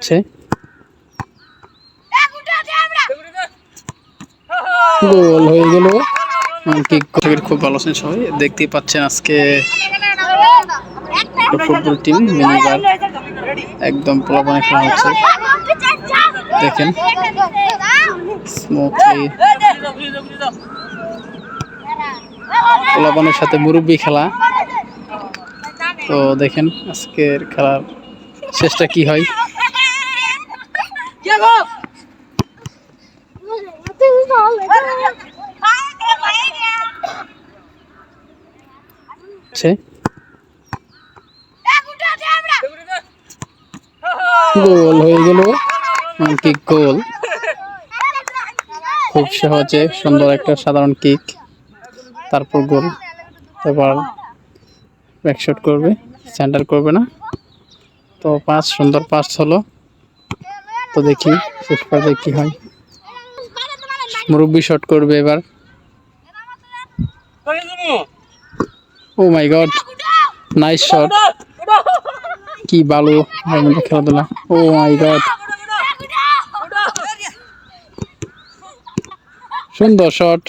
হচ্ছে গোল হয়ে গেল। খুব ভালো আছেন সবাই, দেখতেই পাচ্ছেন আজকে ফুটবল টিম মিনিবার একদম প্লাবনে খেলা হচ্ছে। দেখেন স্মুথলি প্লাবনের সাথে মুরব্বি খেলা। তো দেখেন আজকের খেলার শেষটা কি হয়। গোল হয়ে গেল, কিক গোল। খুব সহজে সুন্দর একটা সাধারণ কিক, তারপর গোল। এবার ব্যাকশট করবে, সেন্টার করবে না। তো পাস, সুন্দর পাস হলো। তো দেখি শেষ পর্যায়ে কি হয়। মুরব্বি শট করবে এবার। ও মাই গড, নাইস শট। কি ভালো খেলাধুলা। ও মাই গড, সুন্দর শট।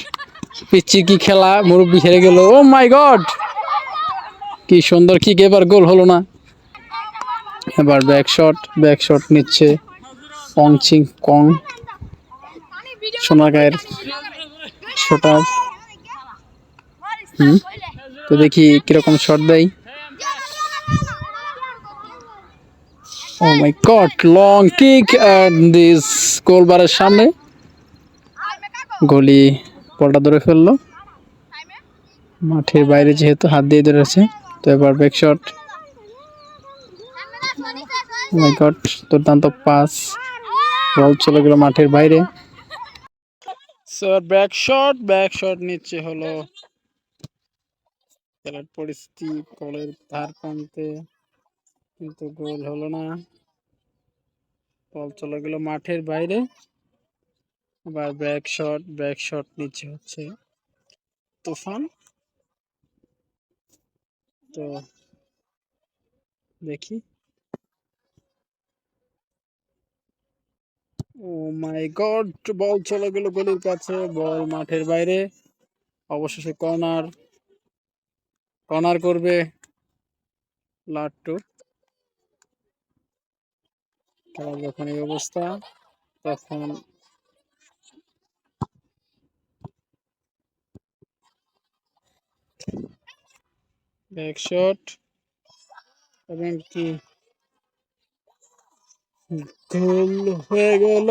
পিচ্ছি কি খেলা, মুরব্বি হেরে গেল। ও মাই গড, কি সুন্দর কিক, এবার গোল হলো না। এবার ব্যাক শট নিচ্ছে কং চিং কং, সোনাগাঁয়ের শটার। তো দেখি কিরকম শট দেয়। Oh my God, long kick and this গোলবারের সামনে। গোলি বলটা ধরে ফেললো মাঠের বাইরে, যেহেতু হাত দিয়ে ধরেছে। তো এবার back shot. O my god, দুর্দান্ত পাস, বল চলে গেল মাঠের বাইরে। স্যার ব্যাক শট নিচ্ছে হলো। খেলার পরিস্থিতি গোলের ধার প্রান্তে, কিন্তু গোল হলো না। বল চলে গেল মাঠের বাইরে। আবার ব্যাক শট নিচ্ছে হচ্ছে তুফান। তো দেখি। ও মাই গড, বল চলে গেল গোলের কাছে, বল মাঠের বাইরে। অবশেষে কর্নার করবে লাট্টু। খেলার যখন এই অবস্থা, তখন ব্যাক শট এবং কি গোল হয়ে গেল।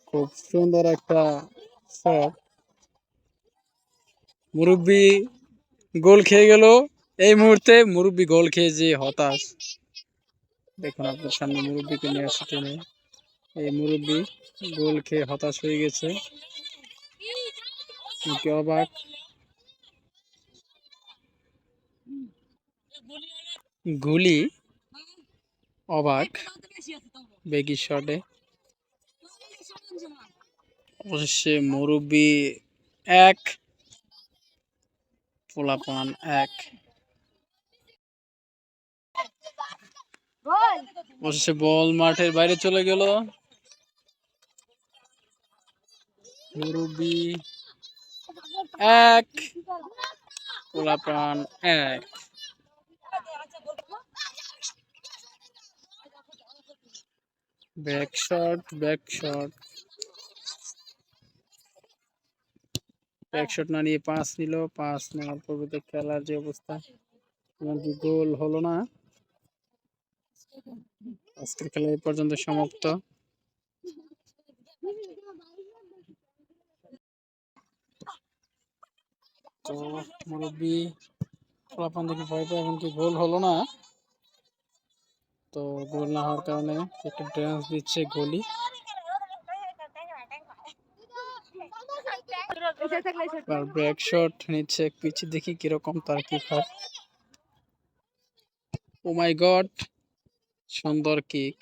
খুব সুন্দর একটা শট। মুরব্বি গোল খেয়ে গেল। এই মুহূর্তে মুরব্বি গোল খেয়ে যে হতাশ। দেখুন আপনার সামনে মুরব্বিকে নিয়ে আসছে টেনে। এই মুরব্বি গোল খেয়ে হতাশ হয়ে গেছে, কি অবাক। গুলি অবাক বেগি শটে। অবশেষে মুরব্বি 1, পোলাপান 1। অবশেষে বল মাঠের বাইরে চলে গেল। মুরব্বি 1, পোলাপান 1। ব্যাক শট না নিয়ে পাস নিল। পাস নেওয়ার পূর্বে খেলার যে অবস্থা, এমনকি গোল হলো না। আজকের খেলা এই পর্যন্ত সমাপ্ত। তো মুরব্বি ফলাফল দেখে ভয় পায়, এমনকি গোল হলো না। তো গোল না হওয়ার কারণে একটা ড্যান্স দিচ্ছে গোলি। ব্যাক শট নিচ্ছে পিছে, দেখি কিরকম তার কি হয়। ও মাই গড, সুন্দর কিক।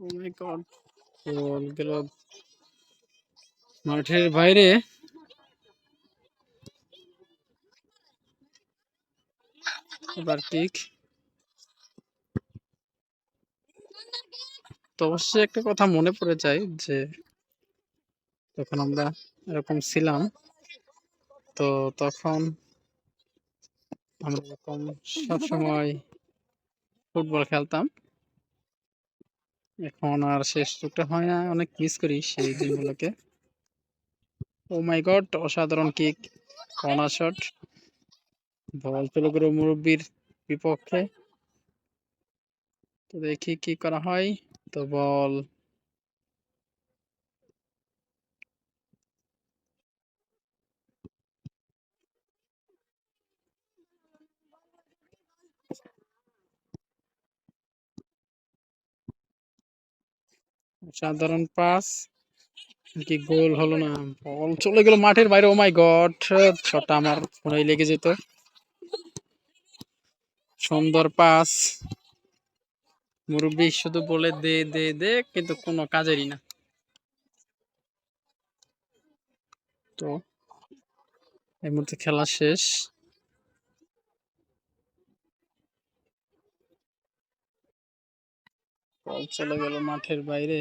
ও মাই গড, গোল গেল মাঠের বাইরে। এবার কিক, তো অবশ্যই একটা কথা মনে পড়ে যায় যে যখন আমরা এরকম ছিলাম, তো তখন আমরা এরকম সবসময় ফুটবল খেলতাম। এখন আর সে সুযোগটা হয় না, অনেক মিস করি সেই দিনগুলোকে। ও মাই গড, অসাধারণ কিক, কর্নার শট, বল চলে গেল মুরব্বির বিপক্ষে। তো দেখি কি করা হয়। তো বল সাধারণ পাস, কি গোল হলো না, বল চলে গেল মাঠের বাইরে। ও মাই গড, শটটা আমার ফোনে লেগে যেত। সুন্দর পাস, মুরব্বি শুধু বলে দে দে দে, কিন্তু কোনো কাজেরই না। তো এই মুহূর্তে খেলা শেষ। বল চলে গেল মাঠের বাইরে।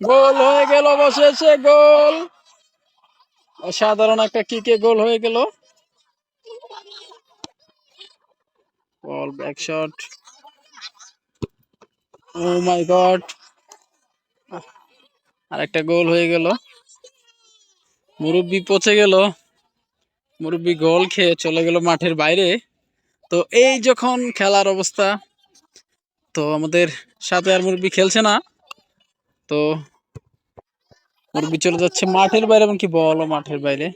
গোল হয়ে গেল, অবশেষে গোল। অসাধারণ একটা কিকে গোল হয়ে গেল। Ball back shot, O my god, আর একটা গোল হয়ে গেল। মুরব্বি পচে গেল, মুরব্বি গোল খেয়ে চলে গেল মাঠের বাইরে। তো এই যখন খেলার অবস্থা, তো আমাদের সাথে আর মুরব্বি খেলছে না, তো মুরব্বি চলে যাচ্ছে মাঠের বাইরে, এমনকি বলও মাঠের বাইরে।